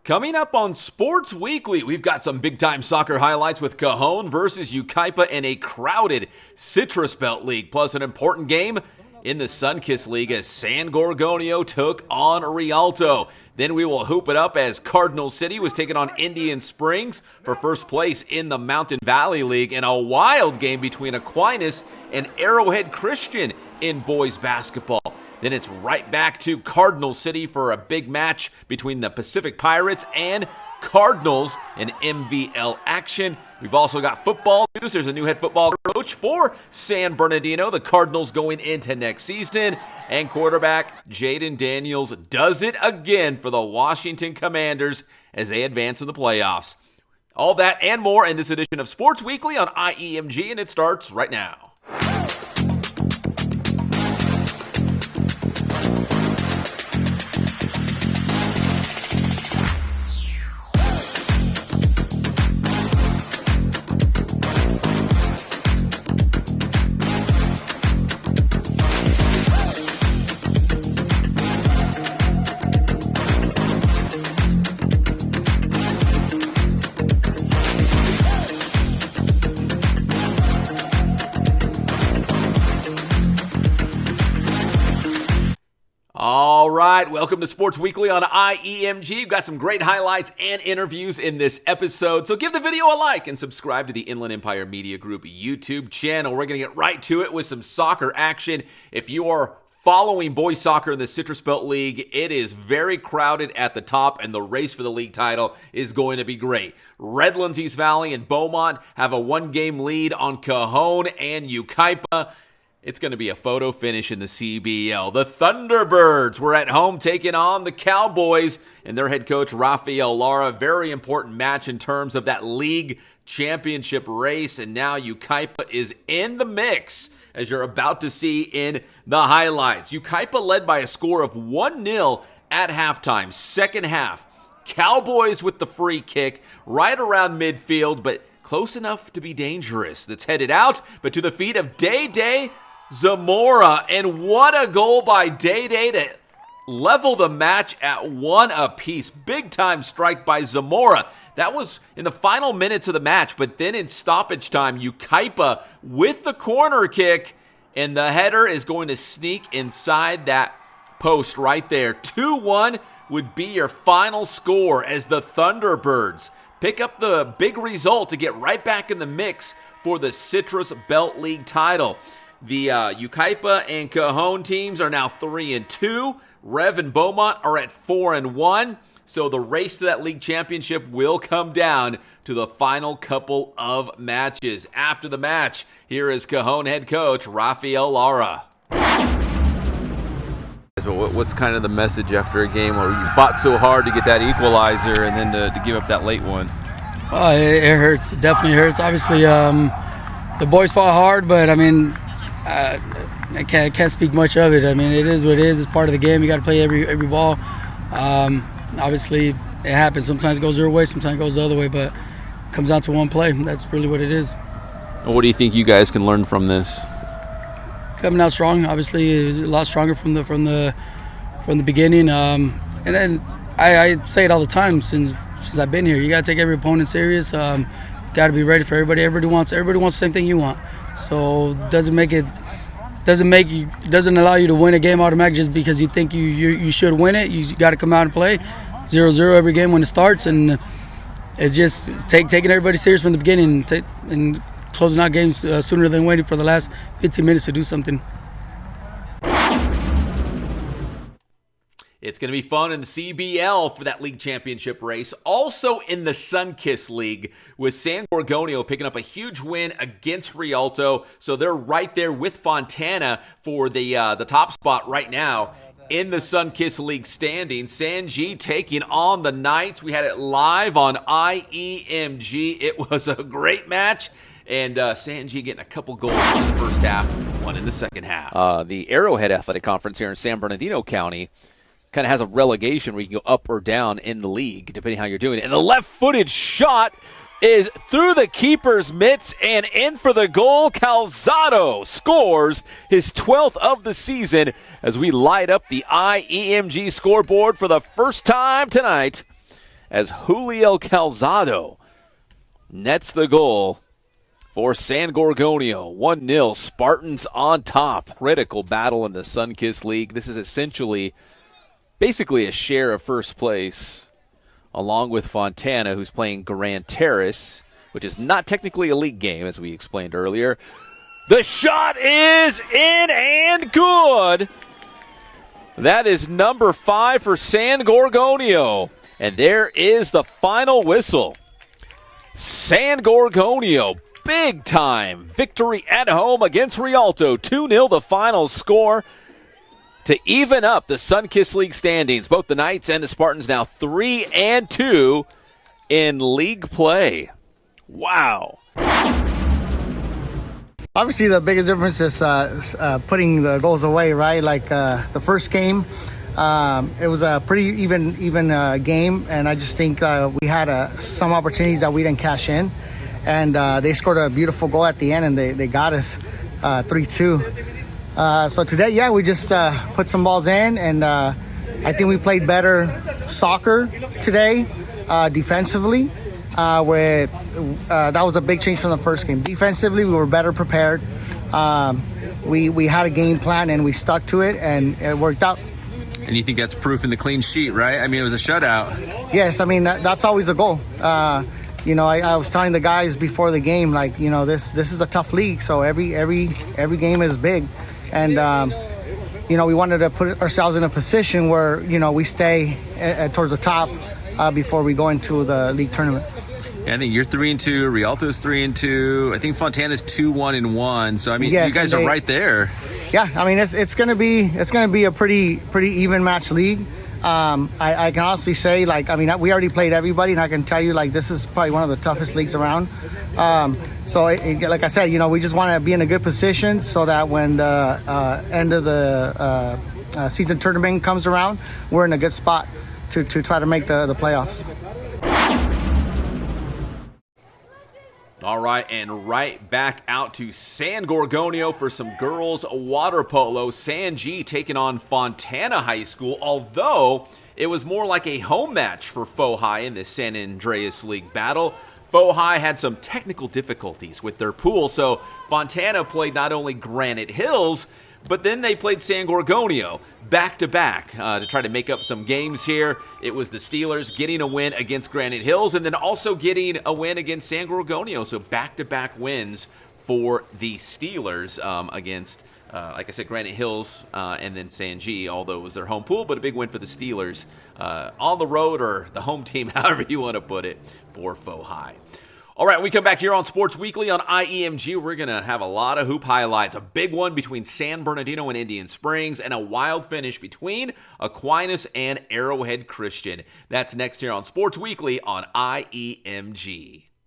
Coming up on Sports Weekly, we've got some big-time soccer highlights with Cajon versus Yucaipa in a crowded Citrus Belt League, plus an important game in the Sunkist League as San Gorgonio took on Rialto. Then we will hoop it up as Cardinal City was taking on Indian Springs for first place in the Mountain Valley League, and a wild game between Aquinas and Arrowhead Christian in boys basketball. Then it's right back to Cardinal City for a big match between the Pacific Pirates and Cardinals in MVL action. We've also got football news. There's a new head football coach for San Bernardino, the Cardinals going into next season. And quarterback Jaden Daniels does it again for the Washington Commanders as they advance in the playoffs. All that and more in this edition of Sports Weekly on IEMG, and it starts right now. All right, welcome to Sports Weekly on IEMG. We've got some great highlights and interviews in this episode, so give the video a like and subscribe to the Inland Empire Media Group YouTube channel. We're going to get right to it with some soccer action. If you are following boys soccer in the Citrus Belt League, it is very crowded at the top, and the race for the league title is going to be great. Redlands, East Valley, and Beaumont have a one-game lead on Cajon and Yucaipa. It's going to be a photo finish in the CBL. The Thunderbirds were at home taking on the Cowboys and their head coach, Rafael Lara. Very important match in terms of that league championship race. And now Yucaipa is in the mix, as you're about to see in the highlights. Yucaipa led by a score of 1-0 at halftime. Second half, Cowboys with the free kick right around midfield, but close enough to be dangerous. That's headed out, but to the feet of Day Zamora, and what a goal by Day to level the match at 1 apiece. Big time strike by Zamora. That was in the final minutes of the match, but then in stoppage time, Yucaipa with the corner kick, and the header is going to sneak inside that post right there. 2-1 would be your final score as the Thunderbirds pick up the big result to get right back in the mix for the Citrus Belt League title. The Yucaipa and Cajon teams are now 3-2. Rev and Beaumont are at 4-1. So the race to that league championship will come down to the final couple of matches. After the match, here is Cajon head coach Rafael Lara. What's kind of the message after a game where you fought so hard to get that equalizer and then to give up that late one? It hurts. It definitely hurts. Obviously, the boys fought hard, but I mean, I can't speak much of it. I mean, it is what it is. It's part of the game. You got to play every ball. Obviously, it happens. Sometimes it goes your way, sometimes it goes the other way, but it comes down to one play. That's really what it is. And what do you think you guys can learn from this? Coming out strong, obviously a lot stronger from the beginning. And then I say it all the time since I've been here. You got to take every opponent serious. Got to be ready for everybody. Everybody wants the same thing you want. So doesn't allow you to win a game automatically just because you think you should win it. You got to come out and play 0-0 every game when it starts, and it's just taking everybody serious from the beginning and closing out games sooner than waiting for the last 15 minutes to do something. It's going to be fun in the CBL for that league championship race. Also in the Sunkist League with San Gorgonio picking up a huge win against Rialto. So they're right there with Fontana for the top spot right now in the Sunkist League standings. San G taking on the Knights. We had it live on IEMG. It was a great match. And San G getting a couple goals in the first half, one in the second half. The Arrowhead Athletic Conference here in San Bernardino County kind of has a relegation where you can go up or down in the league, depending how you're doing it. And the left-footed shot is through the keeper's mitts and in for the goal. Calzado scores his 12th of the season as we light up the IEMG scoreboard for the first time tonight as Julio Calzado nets the goal for San Gorgonio. 1-0, Spartans on top. Critical battle in the Sunkist League. This is essentially, basically a share of first place, along with Fontana, who's playing Grand Terrace, which is not technically a league game, as we explained earlier. The shot is in and good. That is number 5 for San Gorgonio. And there is the final whistle. San Gorgonio, big time victory at home against Rialto. 2-0 the final score to even up the Sunkist League standings. Both the Knights and the Spartans now 3-2 in league play. Wow. Obviously, the biggest difference is putting the goals away, right? Like the first game, it was a pretty even game, and I just think we had some opportunities that we didn't cash in, and they scored a beautiful goal at the end, and they got us 3-2. So today, yeah, we just put some balls in, and I think we played better soccer today defensively. That was a big change from the first game. Defensively, we were better prepared. We had a game plan, and we stuck to it, and it worked out. And you think that's proof in the clean sheet, right? I mean, it was a shutout. Yes, I mean, that's always a goal. I was telling the guys before the game, like, this is a tough league, so every game is big. And, we wanted to put ourselves in a position where, we stay towards the top before we go into the league tournament. Yeah, I think you're 3-2. Rialto's 3-2. I think Fontana's 2-1-1. So I mean, yes, you guys are right there. Yeah, I mean, it's gonna be a pretty even match league. I can honestly say, like, I mean, we already played everybody, and I can tell you, like, this is probably one of the toughest leagues around. So like I said, we just want to be in a good position so that when the end of the season tournament comes around, we're in a good spot to try to make the playoffs. All right, and right back out to San Gorgonio for some girls water polo. San G taking on Fontana High School, although it was more like a home match for Faux High in this San Andreas League battle. Faux High had some technical difficulties with their pool, so Fontana played not only Granite Hills, but then they played San Gorgonio back-to-back to try to make up some games here. It was the Steelers getting a win against Granite Hills and then also getting a win against San Gorgonio. So back-to-back wins for the Steelers against, like I said, Granite Hills and then San G, although it was their home pool, but a big win for the Steelers on the road, or the home team, however you want to put it, for Faux High. All right, we come back here on Sports Weekly on IEMG. We're going to have a lot of hoop highlights. A big one between San Bernardino and Indian Springs, and a wild finish between Aquinas and Arrowhead Christian. That's next here on Sports Weekly on IEMG.